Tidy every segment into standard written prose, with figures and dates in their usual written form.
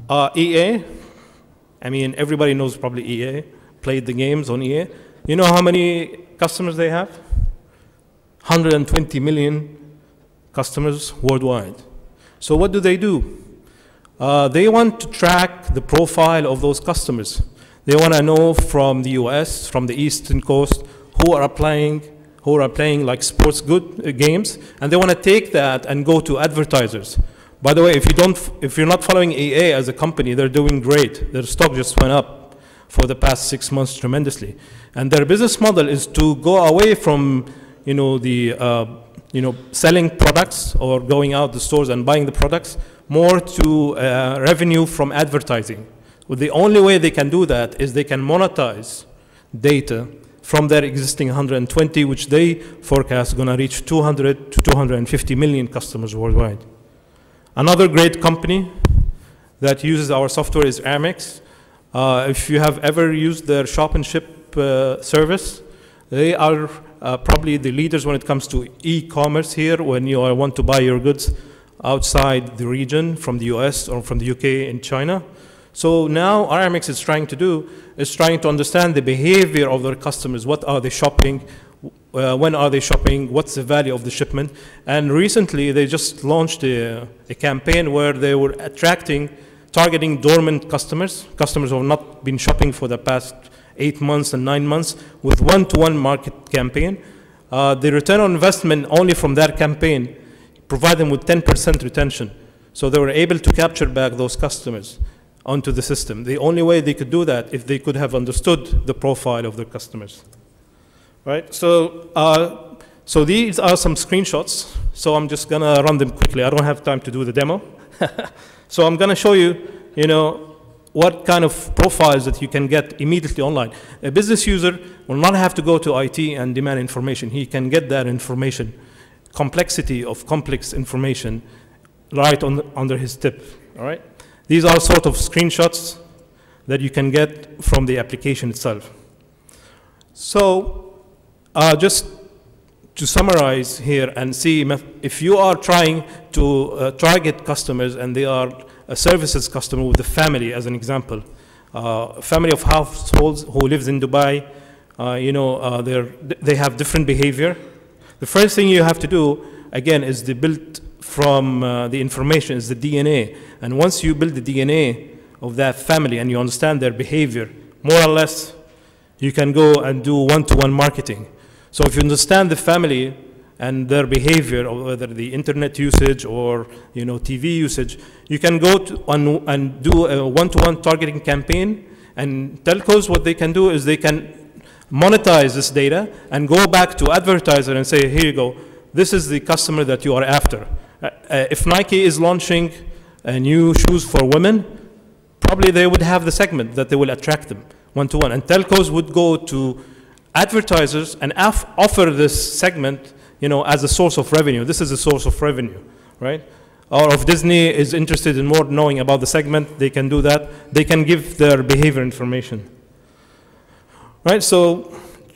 EA, I mean, everybody knows probably EA, played the games on EA. You know how many customers they have? 120 million customers worldwide. So what do? They want to track the profile of those customers. They want to know from the US, from the Eastern Coast, who are playing like sports games, and they want to take that and go to advertisers. By the way, if you're not following EA as a company, they're doing great. Their stock just went up for the past 6 months tremendously. And their business model is to go away from, selling products or going out the stores and buying the products, more to revenue from advertising. Well, the only way they can do that is they can monetize data from their existing 120, which they forecast going to reach 200 to 250 million customers worldwide. Another great company that uses our software is Amex. If you have ever used their shop and ship service, they are probably the leaders when it comes to e-commerce here when you want to buy your goods outside the region from the US or from the UK and China. So now Amex is trying to understand the behavior of their customers. What are they shopping? When are they shopping? What's the value of the shipment? And recently they just launched a campaign where they were targeting dormant customers who have not been shopping for the past 8 months and 9 months with one-to-one market campaign. The return on investment only from that campaign provide them with 10% retention. So they were able to capture back those customers onto the system. The only way they could do that if they could have understood the profile of their customers. Right? So these are some screenshots. So I'm just gonna run them quickly. I don't have time to do the demo. So I'm gonna show you, what kind of profiles that you can get immediately online. A business user will not have to go to IT and demand information. He can get that information, complexity of complex information, right under his tip, all right? These are sort of screenshots that you can get from the application itself. So just to summarize here and see if you are trying to target customers and they are a services customer with a family, as an example, a family of households who lives in Dubai, they have different behavior. The first thing you have to do, again, is the build from the information, is the DNA. And once you build the DNA of that family and you understand their behavior, more or less, you can go and do one-to-one marketing. So if you understand the family and their behavior, or whether the internet usage or TV usage, you can go and do a one-to-one targeting campaign. And telcos, what they can do is they can monetize this data and go back to advertiser and say, here you go, this is the customer that you are after. If Nike is launching new shoes for women, probably they would have the segment that they will attract them one-to-one. And telcos would go to advertisers and offer this segment as a source of revenue. This is a source of revenue, right? Or if Disney is interested in more knowing about the segment, they can do that. They can give their behavior information. Right, so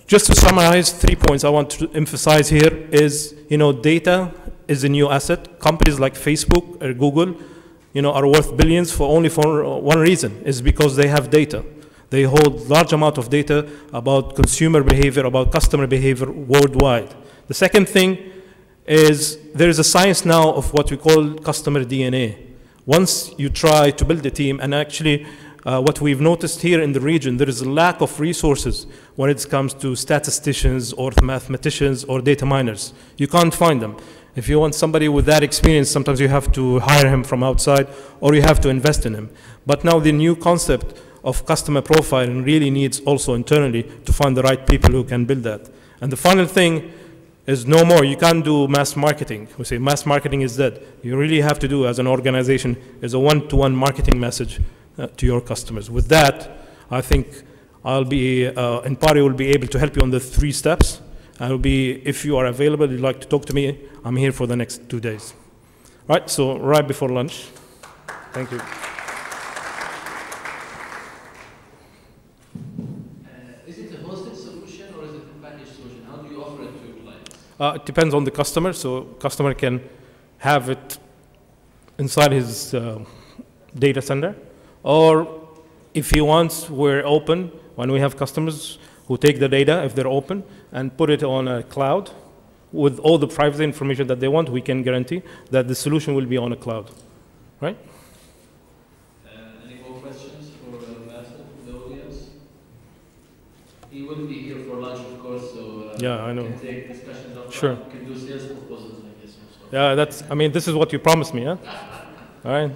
just to summarize 3 points I want to emphasize here is, data is a new asset. Companies like Facebook or Google, are worth billions only for one reason, is because they have data. They hold large amount of data about consumer behavior, about customer behavior worldwide. The second thing is there is a science now of what we call customer DNA. Once you try to build a team, and actually what we've noticed here in the region, there is a lack of resources when it comes to statisticians or mathematicians or data miners. You can't find them. If you want somebody with that experience, sometimes you have to hire him from outside or you have to invest in him. But now the new concept of customer profiling really needs also internally to find the right people who can build that. And the final thing is no more. You can't do mass marketing. We say mass marketing is dead. You really have to do as an organization is a one-to-one marketing message to your customers. With that, I think I'll be, Enpari will be able to help you on the 3 steps. I'll be, if you are available, you'd like to talk to me, I'm here for the next 2 days. Right, so right before lunch. Thank you. Is it a hosted solution or is it a packaged solution? How do you offer it to your clients? It depends on the customer. So customer can have it inside his data center, Or if he wants, we're open when we have customers who take the data, if they're open, and put it on a cloud with all the privacy information that they want. We can guarantee that the solution will be on a cloud, right? Any more questions for Bassel, the audience? He will be here for lunch, of course, so yeah, I know. can take discussions offline. Sure. You can do sales proposals, I guess, also. Yeah, I mean, this is what you promised me, yeah? All right.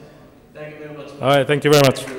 Thank you very much. All right, thank you very much.